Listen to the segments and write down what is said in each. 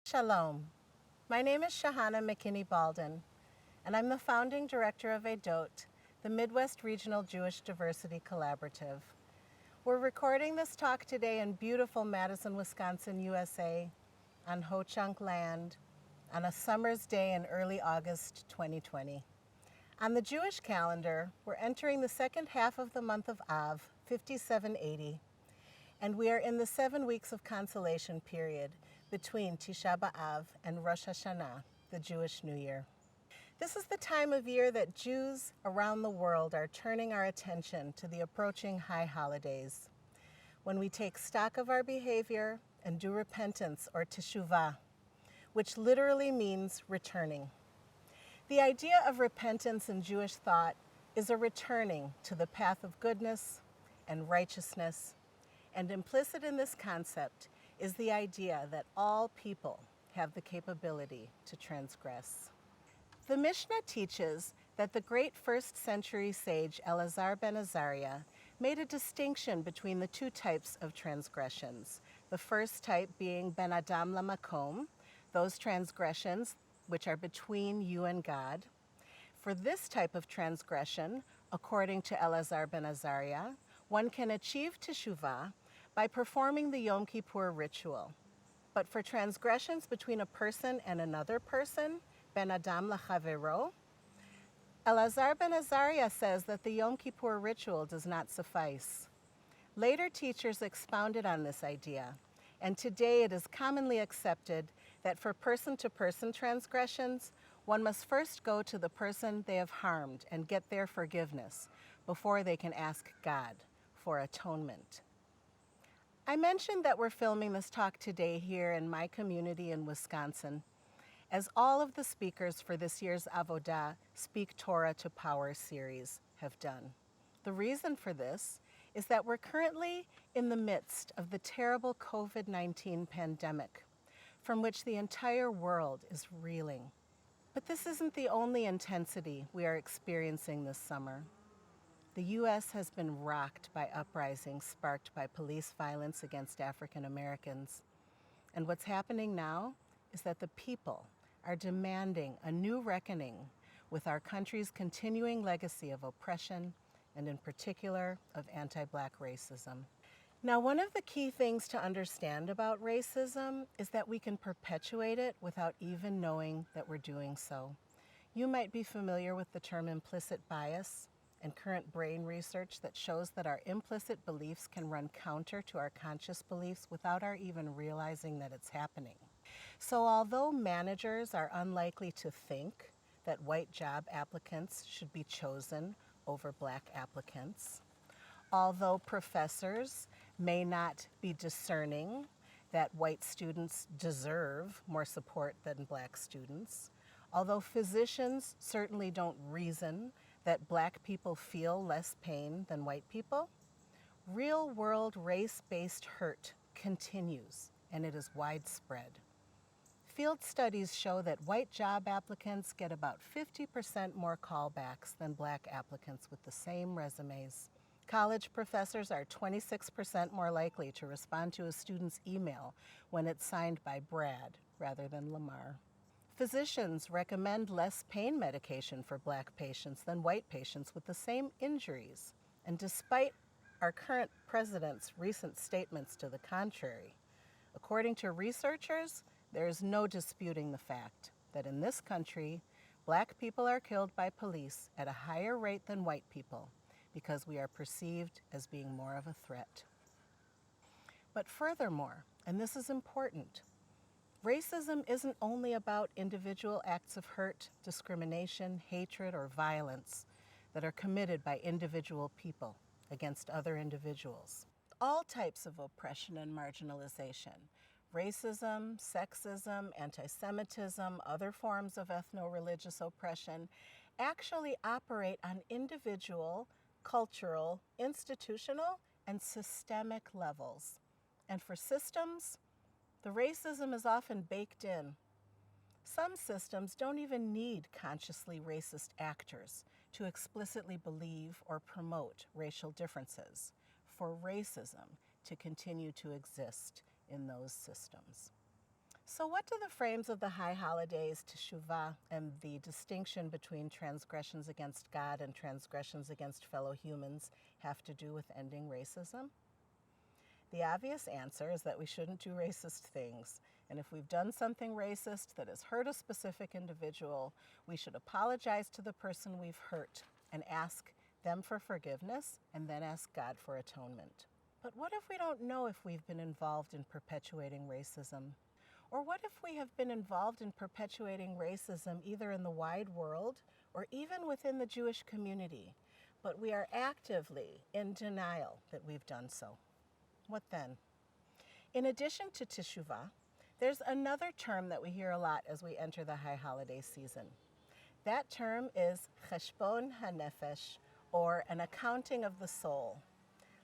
Shalom. My name is Shahanna McKinney-Baldon, and I'm the founding director of Avodah, the Midwest Regional Jewish Diversity Collaborative. We're recording this talk today in beautiful Madison, Wisconsin, USA, on Ho-Chunk land, on a summer's day in early August 2020. On the Jewish calendar, we're entering the second half of the month of Av, 5780, and we are in the 7 weeks of consolation period between Tisha B'Av and Rosh Hashanah, the Jewish New Year. This is the time of year that Jews around the world are turning our attention to the approaching high holidays, when we take stock of our behavior and do repentance or teshuvah, which literally means returning. The idea of repentance in Jewish thought is a returning to the path of goodness and righteousness, and implicit in this concept is the idea that all people have the capability to transgress. The Mishnah teaches that the great first century sage Elazar ben Azariah made a distinction between the two types of transgressions. The first type being ben adam lamakom, those transgressions which are between you and God. For this type of transgression, according to Elazar ben Azariah, one can achieve teshuvah by performing the Yom Kippur ritual. But for transgressions between a person and another person, ben adam lachavero, Elazar ben Azariah says that the Yom Kippur ritual does not suffice. Later teachers expounded on this idea, and today it is commonly accepted that for person-to-person transgressions, one must first go to the person they have harmed and get their forgiveness before they can ask God for atonement. I mentioned that we're filming this talk today here in my community in Wisconsin, as all of the speakers for this year's Avodah Speak Torah to Power series have done. The reason for this is that we're currently in the midst of the terrible COVID-19 pandemic, from which the entire world is reeling. But this isn't the only intensity we are experiencing this summer. The U.S. has been rocked by uprisings sparked by police violence against African Americans. And what's happening now is that the people are demanding a new reckoning with our country's continuing legacy of oppression, and in particular of anti-Black racism. Now, one of the key things to understand about racism is that we can perpetuate it without even knowing that we're doing so. You might be familiar with the term implicit bias and current brain research that shows that our implicit beliefs can run counter to our conscious beliefs without our even realizing that it's happening. So although managers are unlikely to think that white job applicants should be chosen over Black applicants, although professors may not be discerning that white students deserve more support than Black students, although physicians certainly don't reason that Black people feel less pain than white people, real-world race-based hurt continues, and it is widespread. Field studies show that white job applicants get about 50% more callbacks than Black applicants with the same resumes. College professors are 26% more likely to respond to a student's email when it's signed by Brad rather than Lamar. Physicians recommend less pain medication for Black patients than white patients with the same injuries. And despite our current president's recent statements to the contrary, according to researchers, there is no disputing the fact that in this country, Black people are killed by police at a higher rate than white people because we are perceived as being more of a threat. But furthermore, and this is important, racism isn't only about individual acts of hurt, discrimination, hatred, or violence that are committed by individual people against other individuals. All types of oppression and marginalization, racism, sexism, anti-Semitism, other forms of ethno-religious oppression, actually operate on individual, cultural, institutional, and systemic levels. And for systems, the racism is often baked in. Some systems don't even need consciously racist actors to explicitly believe or promote racial differences for racism to continue to exist in those systems. So what do the frames of the high holidays, Teshuvah, and the distinction between transgressions against God and transgressions against fellow humans have to do with ending racism? The obvious answer is that we shouldn't do racist things. And if we've done something racist that has hurt a specific individual, we should apologize to the person we've hurt and ask them for forgiveness and then ask God for atonement. But what if we don't know if we've been involved in perpetuating racism? Or what if we have been involved in perpetuating racism either in the wide world or even within the Jewish community, but we are actively in denial that we've done so? What then? In addition to Teshuvah, there's another term that we hear a lot as we enter the high holiday season. That term is cheshbon hanefesh, or an accounting of the soul.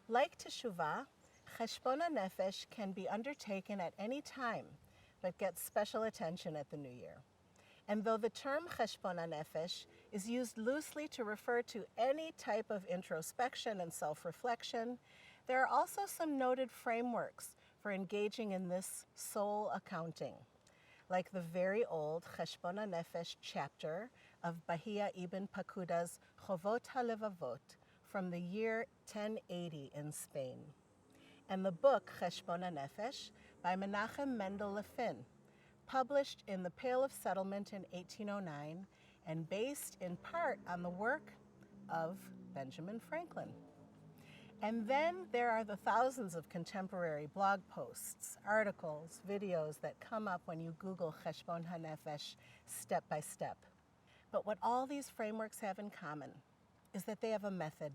Like Teshuvah, cheshbon hanefesh can be undertaken at any time, but gets special attention at the New Year. And though the term cheshbon hanefesh is used loosely to refer to any type of introspection and self-reflection, there are also some noted frameworks for engaging in this soul accounting, like the very old Cheshbon HaNefesh chapter of Bahia Ibn Pakuda's Chovot HaLevavot from the year 1080 in Spain, and the book Cheshbon HaNefesh by Menachem Mendel Lefin, published in the Pale of Settlement in 1809 and based in part on the work of Benjamin Franklin. And then there are the thousands of contemporary blog posts, articles, videos that come up when you Google Cheshbon HaNefesh step by step. But what all these frameworks have in common is that they have a method.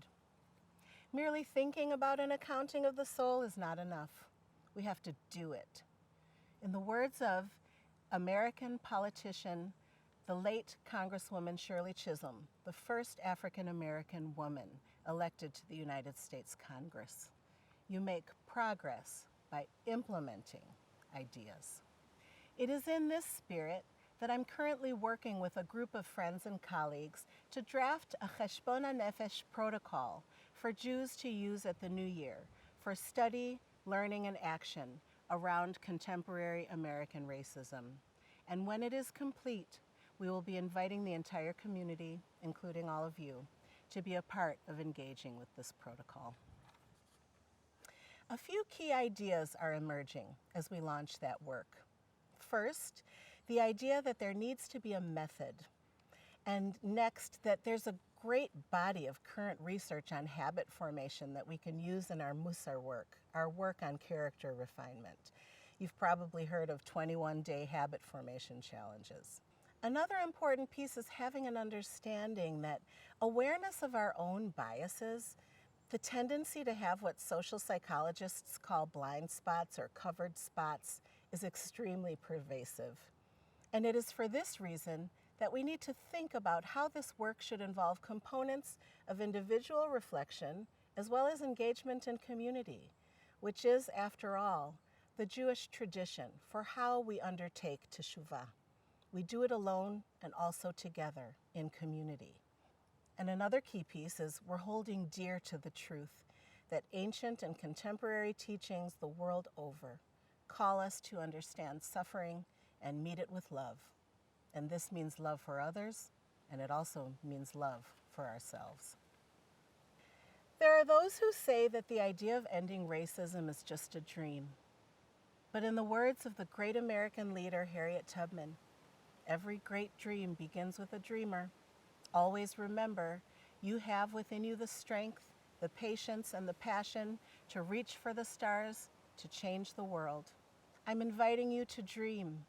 Merely thinking about an accounting of the soul is not enough. We have to do it. In the words of American politician, the late Congresswoman Shirley Chisholm, the first African-American woman elected to the United States Congress, you make progress by implementing ideas. It is in this spirit that I'm currently working with a group of friends and colleagues to draft a Cheshbon HaNefesh protocol for Jews to use at the New Year for study, learning, and action around contemporary American racism. And when it is complete, we will be inviting the entire community, including all of you, to be a part of engaging with this protocol. A few key ideas are emerging as we launch that work. First, the idea that there needs to be a method. And next, that there's a great body of current research on habit formation that we can use in our Musar work, our work on character refinement. You've probably heard of 21-day habit formation challenges. Another important piece is having an understanding that awareness of our own biases, the tendency to have what social psychologists call blind spots or covered spots, is extremely pervasive. And it is for this reason that we need to think about how this work should involve components of individual reflection as well as engagement in community, which is, after all, the Jewish tradition for how we undertake Teshuvah. We do it alone and also together in community. And another key piece is we're holding dear to the truth that ancient and contemporary teachings the world over call us to understand suffering and meet it with love. And this means love for others, and it also means love for ourselves. There are those who say that the idea of ending racism is just a dream. But in the words of the great American leader Harriet Tubman, every great dream begins with a dreamer. Always remember, you have within you the strength, the patience, and the passion to reach for the stars, to change the world. I'm inviting you to dream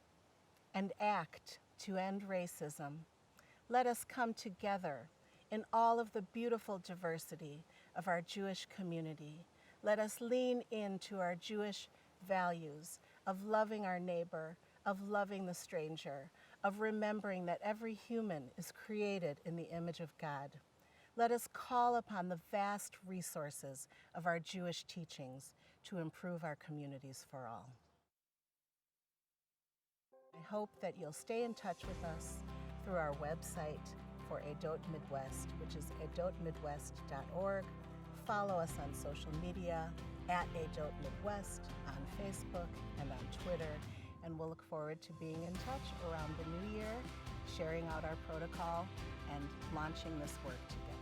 and act to end racism. Let us come together in all of the beautiful diversity of our Jewish community. Let us lean into our Jewish values of loving our neighbor, of loving the stranger, of remembering that every human is created in the image of God. Let us call upon the vast resources of our Jewish teachings to improve our communities for all. I hope that you'll stay in touch with us through our website for Edot Midwest, which is edotmidwest.org. Follow us on social media at Edot Midwest, on Facebook and on Twitter. and we'll look forward to being in touch around the new year, sharing out our protocol and launching this work together.